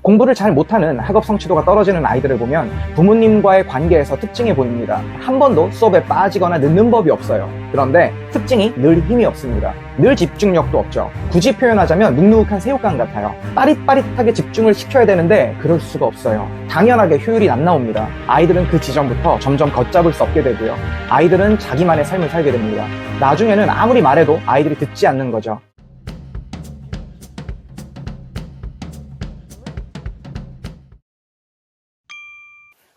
공부를 잘 못하는 학업 성취도가 떨어지는 아이들을 보면 부모님과의 관계에서 특징이 보입니다. 한 번도 수업에 빠지거나 늦는 법이 없어요. 그런데 특징이 늘 힘이 없습니다. 늘 집중력도 없죠. 굳이 표현하자면 눅눅한 새우깡 같아요. 빠릿빠릿하게 집중을 시켜야 되는데 그럴 수가 없어요. 당연하게 효율이 안 나옵니다. 아이들은 그 지점부터 점점 걷잡을 수 없게 되고요. 아이들은 자기만의 삶을 살게 됩니다. 나중에는 아무리 말해도 아이들이 듣지 않는 거죠.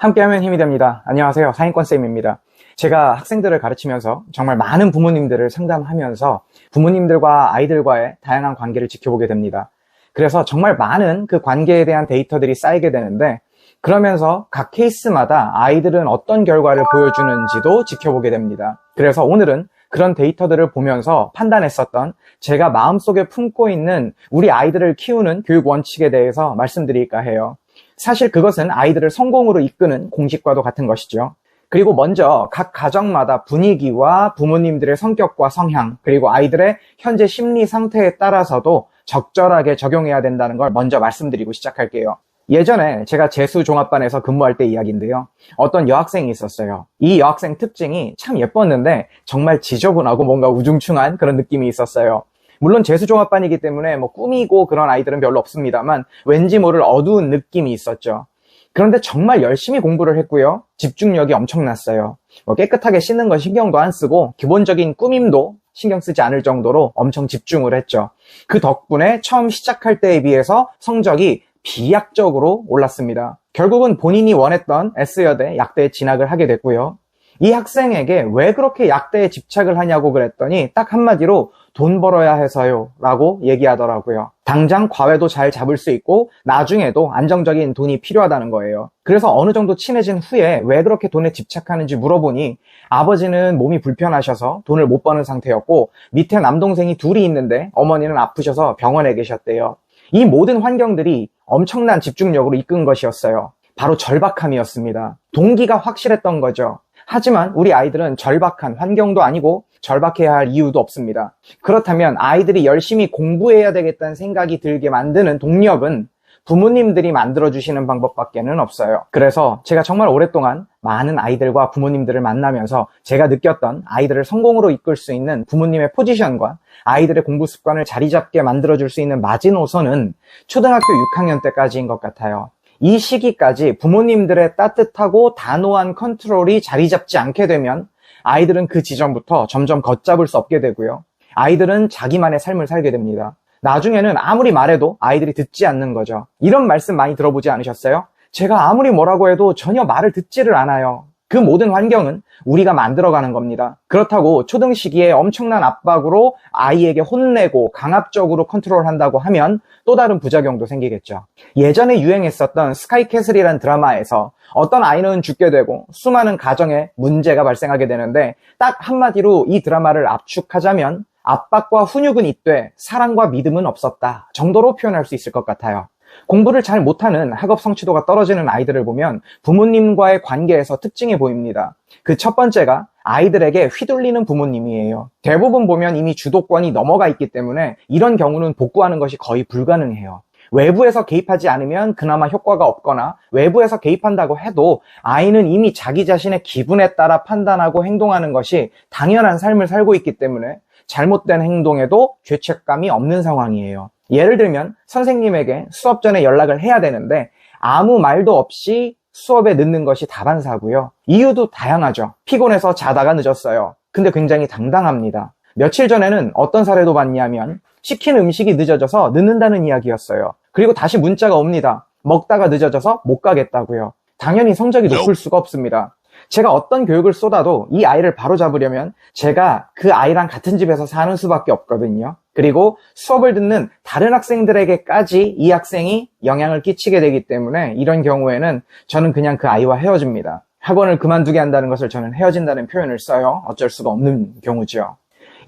함께하면 힘이 됩니다. 안녕하세요. 사인권쌤입니다. 제가 학생들을 가르치면서 정말 많은 부모님들을 상담하면서 부모님들과 아이들과의 다양한 관계를 지켜보게 됩니다. 그래서 정말 많은 그 관계에 대한 데이터들이 쌓이게 되는데, 그러면서 각 케이스마다 아이들은 어떤 결과를 보여주는지도 지켜보게 됩니다. 그래서 오늘은 그런 데이터들을 보면서 판단했었던 제가 마음속에 품고 있는 우리 아이들을 키우는 교육 원칙에 대해서 말씀드릴까 해요. 사실 그것은 아이들을 성공으로 이끄는 공식과도 같은 것이죠. 그리고 먼저 각 가정마다 분위기와 부모님들의 성격과 성향, 그리고 아이들의 현재 심리 상태에 따라서도 적절하게 적용해야 된다는 걸 먼저 말씀드리고 시작할게요. 예전에 제가 재수종합반에서 근무할 때 이야기인데요. 어떤 여학생이 있었어요. 이 여학생 특징이 참 예뻤는데 정말 지저분하고 뭔가 우중충한 그런 느낌이 있었어요. 물론 재수종합반이기 때문에 꾸미고 그런 아이들은 별로 없습니다만 왠지 모를 어두운 느낌이 있었죠. 그런데 정말 열심히 공부를 했고요. 집중력이 엄청났어요. 깨끗하게 씻는 건 신경도 안 쓰고 기본적인 꾸밈도 신경 쓰지 않을 정도로 엄청 집중을 했죠. 그 덕분에 처음 시작할 때에 비해서 성적이 비약적으로 올랐습니다. 결국은 본인이 원했던 S여대 약대에 진학을 하게 됐고요. 이 학생에게 왜 그렇게 약대에 집착을 하냐고 그랬더니 딱 한마디로 돈 벌어야 해서요 라고 얘기하더라고요. 당장 과외도 잘 잡을 수 있고 나중에도 안정적인 돈이 필요하다는 거예요. 그래서 어느 정도 친해진 후에 왜 그렇게 돈에 집착하는지 물어보니 아버지는 몸이 불편하셔서 돈을 못 버는 상태였고 밑에 남동생이 둘이 있는데 어머니는 아프셔서 병원에 계셨대요. 이 모든 환경들이 엄청난 집중력으로 이끈 것이었어요. 바로 절박함이었습니다. 동기가 확실했던 거죠. 하지만 우리 아이들은 절박한 환경도 아니고 절박해야 할 이유도 없습니다. 그렇다면 아이들이 열심히 공부해야 되겠다는 생각이 들게 만드는 동력은 부모님들이 만들어주시는 방법밖에는 없어요. 그래서 제가 정말 오랫동안 많은 아이들과 부모님들을 만나면서 제가 느꼈던 아이들을 성공으로 이끌 수 있는 부모님의 포지션과 아이들의 공부 습관을 자리 잡게 만들어줄 수 있는 마지노선은 초등학교 6학년 때까지인 것 같아요. 이 시기까지 부모님들의 따뜻하고 단호한 컨트롤이 자리 잡지 않게 되면 아이들은 그 지점부터 점점 걷잡을 수 없게 되고요. 아이들은 자기만의 삶을 살게 됩니다. 나중에는 아무리 말해도 아이들이 듣지 않는 거죠. 이런 말씀 많이 들어보지 않으셨어요? 제가 아무리 뭐라고 해도 전혀 말을 듣지를 않아요. 그 모든 환경은 우리가 만들어가는 겁니다. 그렇다고 초등 시기에 엄청난 압박으로 아이에게 혼내고 강압적으로 컨트롤한다고 하면 또 다른 부작용도 생기겠죠. 예전에 유행했었던 스카이캐슬이라는 드라마에서 어떤 아이는 죽게 되고 수많은 가정에 문제가 발생하게 되는데 딱 한마디로 이 드라마를 압축하자면 압박과 훈육은 있되 사랑과 믿음은 없었다 정도로 표현할 수 있을 것 같아요. 공부를 잘 못하는 학업 성취도가 떨어지는 아이들을 보면 부모님과의 관계에서 특징이 보입니다. 그 첫 번째가 아이들에게 휘둘리는 부모님이에요. 대부분 보면 이미 주도권이 넘어가 있기 때문에 이런 경우는 복구하는 것이 거의 불가능해요. 외부에서 개입하지 않으면 그나마 효과가 없거나 외부에서 개입한다고 해도 아이는 이미 자기 자신의 기분에 따라 판단하고 행동하는 것이 당연한 삶을 살고 있기 때문에 잘못된 행동에도 죄책감이 없는 상황이에요. 예를 들면 선생님에게 수업 전에 연락을 해야 되는데 아무 말도 없이 수업에 늦는 것이 다반사고요. 이유도 다양하죠. 피곤해서 자다가 늦었어요. 근데 굉장히 당당합니다. 며칠 전에는 어떤 사례도 봤냐면 시킨 음식이 늦어져서 늦는다는 이야기였어요. 그리고 다시 문자가 옵니다. 먹다가 늦어져서 못 가겠다고요. 당연히 성적이 높을 수가 없습니다. 제가 어떤 교육을 쏟아도 이 아이를 바로잡으려면 제가 그 아이랑 같은 집에서 사는 수밖에 없거든요. 그리고 수업을 듣는 다른 학생들에게까지 이 학생이 영향을 끼치게 되기 때문에 이런 경우에는 저는 그냥 그 아이와 헤어집니다. 학원을 그만두게 한다는 것을 저는 헤어진다는 표현을 써요. 어쩔 수가 없는 경우죠.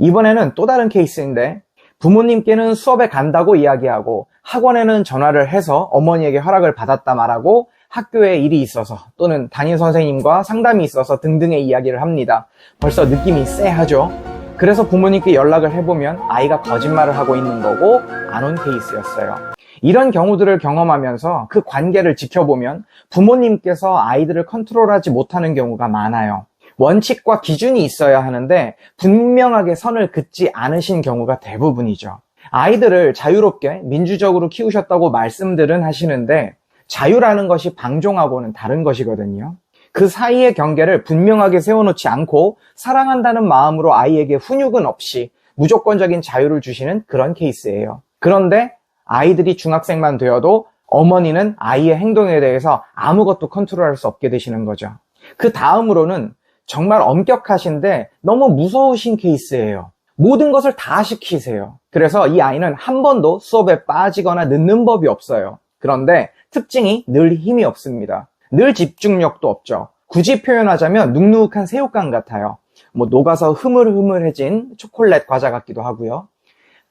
이번에는 또 다른 케이스인데 부모님께는 수업에 간다고 이야기하고 학원에는 전화를 해서 어머니에게 허락을 받았다 말하고 학교에 일이 있어서 또는 담임 선생님과 상담이 있어서 등등의 이야기를 합니다. 벌써 느낌이 쎄하죠? 그래서 부모님께 연락을 해보면 아이가 거짓말을 하고 있는 거고 안 온 케이스였어요. 이런 경우들을 경험하면서 그 관계를 지켜보면 부모님께서 아이들을 컨트롤하지 못하는 경우가 많아요. 원칙과 기준이 있어야 하는데 분명하게 선을 긋지 않으신 경우가 대부분이죠. 아이들을 자유롭게 민주적으로 키우셨다고 말씀들은 하시는데 자유라는 것이 방종하고는 다른 것이거든요. 그 사이의 경계를 분명하게 세워놓지 않고 사랑한다는 마음으로 아이에게 훈육은 없이 무조건적인 자유를 주시는 그런 케이스예요. 그런데 아이들이 중학생만 되어도 어머니는 아이의 행동에 대해서 아무것도 컨트롤할 수 없게 되시는 거죠. 그 다음으로는 정말 엄격하신데 너무 무서우신 케이스예요. 모든 것을 다 시키세요. 그래서 이 아이는 한 번도 수업에 빠지거나 늦는 법이 없어요. 그런데 특징이 늘 힘이 없습니다. 늘 집중력도 없죠. 굳이 표현하자면 눅눅한 새우깡 같아요. 녹아서 흐물흐물해진 초콜릿 과자 같기도 하고요.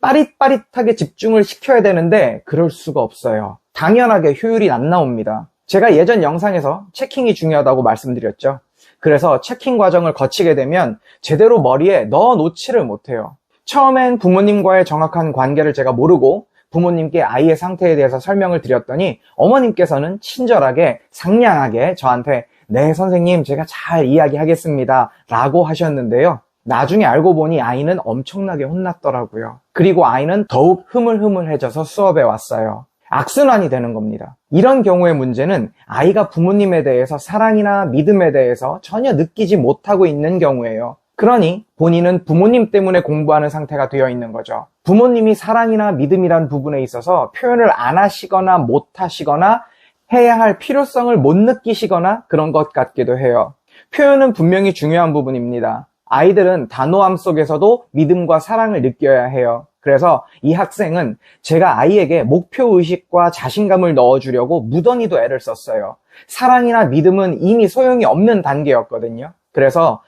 빠릿빠릿하게 집중을 시켜야 되는데 그럴 수가 없어요. 당연하게 효율이 안 나옵니다. 제가 예전 영상에서 체킹이 중요하다고 말씀드렸죠. 그래서 체킹 과정을 거치게 되면 제대로 머리에 넣어 놓지를 못해요. 처음엔 부모님과의 정확한 관계를 제가 모르고 부모님께 아이의 상태에 대해서 설명을 드렸더니 어머님께서는 친절하게 상냥하게 저한테 네 선생님 제가 잘 이야기하겠습니다 라고 하셨는데요. 나중에 알고 보니 아이는 엄청나게 혼났더라고요. 그리고 아이는 더욱 흐물흐물해져서 수업에 왔어요. 악순환이 되는 겁니다. 이런 경우의 문제는 아이가 부모님에 대해서 사랑이나 믿음에 대해서 전혀 느끼지 못하고 있는 경우예요. 그러니 본인은 부모님 때문에 공부하는 상태가 되어 있는 거죠. 부모님이 사랑이나 믿음이란 부분에 있어서 표현을 안 하시거나 못 하시거나 해야 할 필요성을 못 느끼시거나 그런 것 같기도 해요. 표현은 분명히 중요한 부분입니다. 아이들은 단호함 속에서도 믿음과 사랑을 느껴야 해요. 그래서 이 학생은 제가 아이에게 목표의식과 자신감을 넣어주려고 무던히도 애를 썼어요. 사랑이나 믿음은 이미 소용이 없는 단계였거든요. 그래서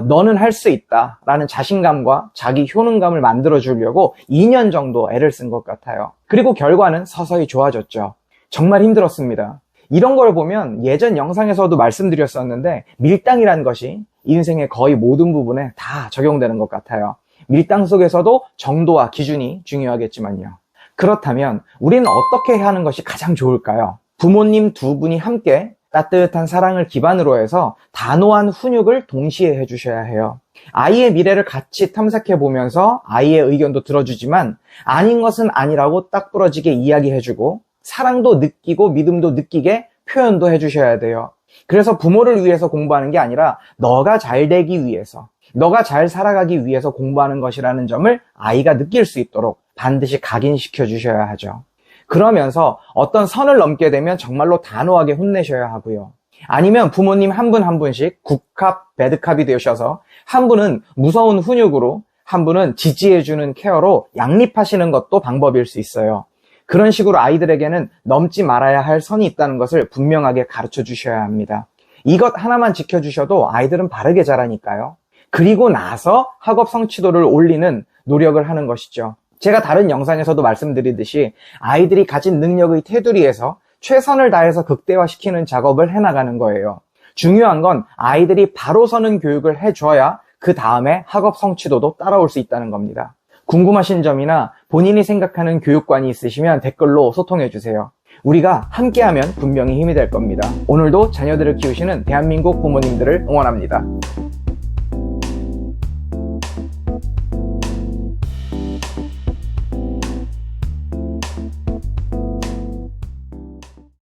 너는 할 수 있다 라는 자신감과 자기 효능감을 만들어주려고 2년 정도 애를 쓴 것 같아요. 그리고 결과는 서서히 좋아졌죠. 정말 힘들었습니다. 이런 걸 보면 예전 영상에서도 말씀드렸었는데 밀당이란 것이 인생의 거의 모든 부분에 다 적용되는 것 같아요. 밀당 속에서도 정도와 기준이 중요하겠지만요. 그렇다면 우리는 어떻게 하는 것이 가장 좋을까요? 부모님 두 분이 함께 따뜻한 사랑을 기반으로 해서 단호한 훈육을 동시에 해주셔야 해요. 아이의 미래를 같이 탐색해 보면서 아이의 의견도 들어주지만 아닌 것은 아니라고 딱 부러지게 이야기해주고 사랑도 느끼고 믿음도 느끼게 표현도 해주셔야 돼요. 그래서 부모를 위해서 공부하는 게 아니라 너가 잘 되기 위해서, 너가 잘 살아가기 위해서 공부하는 것이라는 점을 아이가 느낄 수 있도록 반드시 각인시켜 주셔야 하죠. 그러면서 어떤 선을 넘게 되면 정말로 단호하게 혼내셔야 하고요. 아니면 부모님 한 분 한 분씩 굿캅, 배드캅이 되셔서 한 분은 무서운 훈육으로, 한 분은 지지해주는 케어로 양립하시는 것도 방법일 수 있어요. 그런 식으로 아이들에게는 넘지 말아야 할 선이 있다는 것을 분명하게 가르쳐 주셔야 합니다. 이것 하나만 지켜주셔도 아이들은 바르게 자라니까요. 그리고 나서 학업 성취도를 올리는 노력을 하는 것이죠. 제가 다른 영상에서도 말씀드리듯이 아이들이 가진 능력의 테두리에서 최선을 다해서 극대화시키는 작업을 해나가는 거예요. 중요한 건 아이들이 바로 서는 교육을 해줘야 그 다음에 학업 성취도도 따라올 수 있다는 겁니다. 궁금하신 점이나 본인이 생각하는 교육관이 있으시면 댓글로 소통해주세요. 우리가 함께하면 분명히 힘이 될 겁니다. 오늘도 자녀들을 키우시는 대한민국 부모님들을 응원합니다.